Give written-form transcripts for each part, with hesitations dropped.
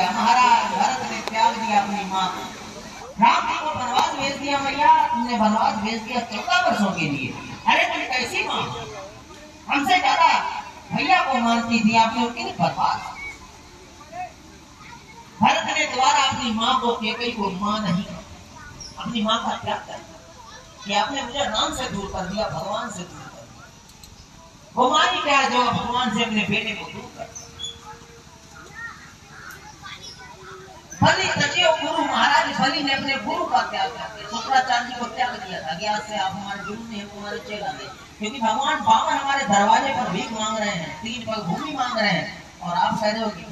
दिया। महाराज भरत ने त्याग दिया अपनी माँ। राम जी को वनवास भेज दिया, भैया तुमने वनवास भेज दिया 14 वर्षों के लिए। अरे तुम कैसी माँ, हमसे ज्यादा भैया को मानती थी, आपने उनकी बर्बाद। भरत ने दोबारा अपनी माँ को केकई को माँ नहीं, अपनी माँ का त्याग कर दिया कि आपने मुझे राम से दूर कर दिया, भगवान से दूर कर दिया। वो माँ ही क्या जो भगवान से अपने बेटे को दूर कर। बलि तजियो गुरु, महाराज बलि ने अपने गुरु का त्याग कर दिया, शुक्राचार्य जी को त्याग दिया था कि आज से आप हमारे गुरु नहीं, तुम्हारे चेला नहीं। क्योंकि भगवान बामन हमारे दरवाजे पर भीख मांग रहे हैं, 3 पग भूमि मांग रहे हैं, और आप कह रहे हो कि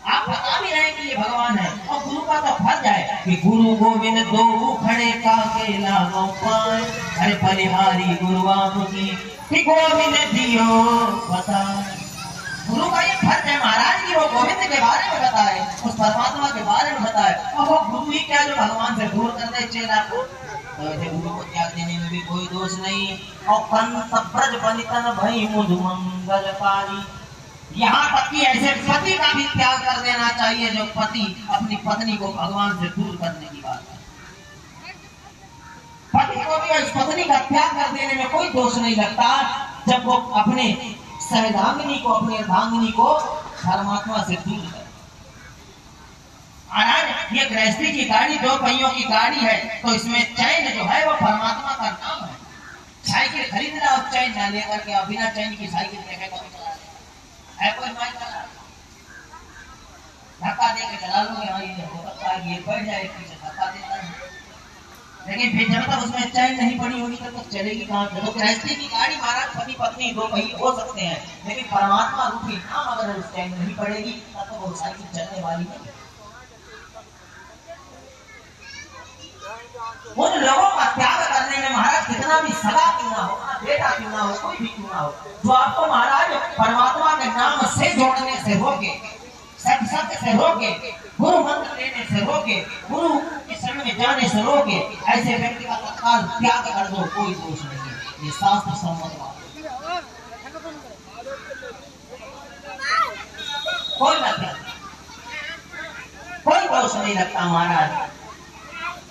आप बता भी रहे कि ये भगवान है। और गुरु का तो फर्ज है कि गुरु गोविंद दो खड़े का केला गो पाए, अरे बलिहारी गुरु आपकी कि गोविंद दियो बता। गुरु का ये फर्ज है महाराज की वो गोविंद के बारे में बताए, उस परमात्मा के बारे में बताए। और वो गुरु ही क्या जो भगवान से दूर कर दे चेला को। तो ऐसे गुरु को त्याग देने में भी कोई दोष नहीं। और कंस ब्रज बलितन भई मुझ मंगलकारी, यहाँ तक कि ऐसे पति का भी त्याग कर देना चाहिए जो पति अपनी पत्नी को भगवान से दूर करने की बात है। पति को भी इस पत्नी का त्याग कर देने में कोई दोष नहीं लगता जब वो अपने सहधांगिनी को, अपनी अर्धांगिनी को परमात्मा से दूर करे। महाराज ये गृहस्थी की गाड़ी 2 पहियों की गाड़ी है, तो इसमें चैन जो है वो परमात्मा का नाम है। साइकिल खरीद ला और चैन न लेकर के बिना चैन की साइकिल लेकर है कोई माइक वाला धक्का दे के चला लोगे, हाँ ये हो सकता है ये बढ़ जाए, पीछे धक्का देता है, लेकिन फिर जब तक उसमें चैन नहीं पड़ी होगी तब तक चलेगी कहाँ से। तो गृहस्थी की गाड़ी महाराज पति पत्नी 2 पहिए हो सकते हैं, लेकिन परमात्मा रूपी नाम अगर उस चैन नहीं पड़ेगी तब तो वो साइकिल चलने वाली नहीं। उन लोगों का त्याग करने में महाराज कितना भी सगा क्यों ना हो, बेटा क्यों ना हो, कोई भी क्यों ना हो, जो आपको महाराज परमात्मा के नाम से जोड़ने से रोके, सत्य से रोके, गुरु मंत्र लेने से रोके, गुरु के शरण में जाने से रोके, ऐसे व्यक्ति का तत्काल त्याग कर दो, कोई दोष नहीं है। ये शास्त्र सम्मत बात है, कोई मतलब कोई दोष नहीं लगता महाराज।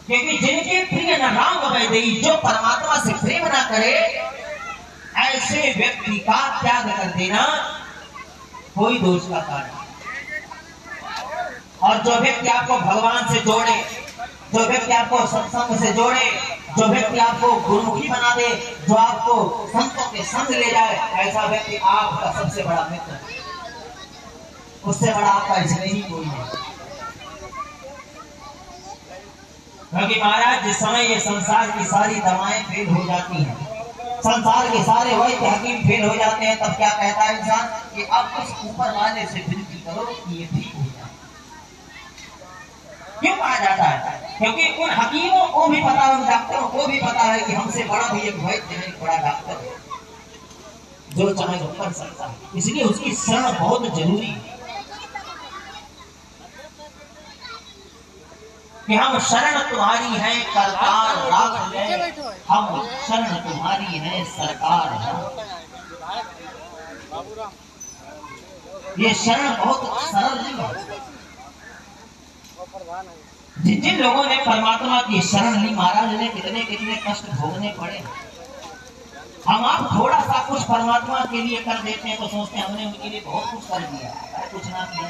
क्योंकि जिनके प्रिय न राम वैदेही, जो परमात्मा से प्रेम ना करे, ऐसे व्यक्ति का त्याग कर देना कोई दोष का कारण। और जो व्यक्ति आपको भगवान से जोड़े, जो व्यक्ति आपको सत्संग से जोड़े, जो व्यक्ति आपको गुरुमुखी बना दे, जो आपको संतों के संग ले जाए, ऐसा व्यक्ति आपका सबसे बड़ा मित्र है। उससे बड़ा आपका स्नेही कोई नहीं। क्योंकि महाराज जिस समय ये संसार की सारी दवाएं फेल हो जाती हैं, संसार के सारे वैद्य हकीम फेल हो जाते हैं, तब क्या कहता है इंसान कि अब उस ऊपर वाले से विनती करो कि ये ठीक हो जाए। क्यों कहा जाता है? क्योंकि उन हकीमों को भी पता है, उन डॉक्टरों को भी पता है कि हमसे बड़ा भी एक वैद्य है, एक बड़ा डॉक्टर है जो चाहे वो कर सकता है। इसलिए उसकी शरण बहुत जरूरी है कि हम शरण तुम्हारी है करतार राख ले, हम शरण तुम्हारी है सरकार है। ये शरण बहुत सरल नहीं है। जिन लोगों ने परमात्मा की शरण ली महाराज ने कितने कितने कष्ट भोगने पड़े। हम आप थोड़ा सा कुछ परमात्मा के लिए कर देते हैं तो सोचते हैं हमने उनके लिए बहुत कुछ कर दिया, कुछ ना किया।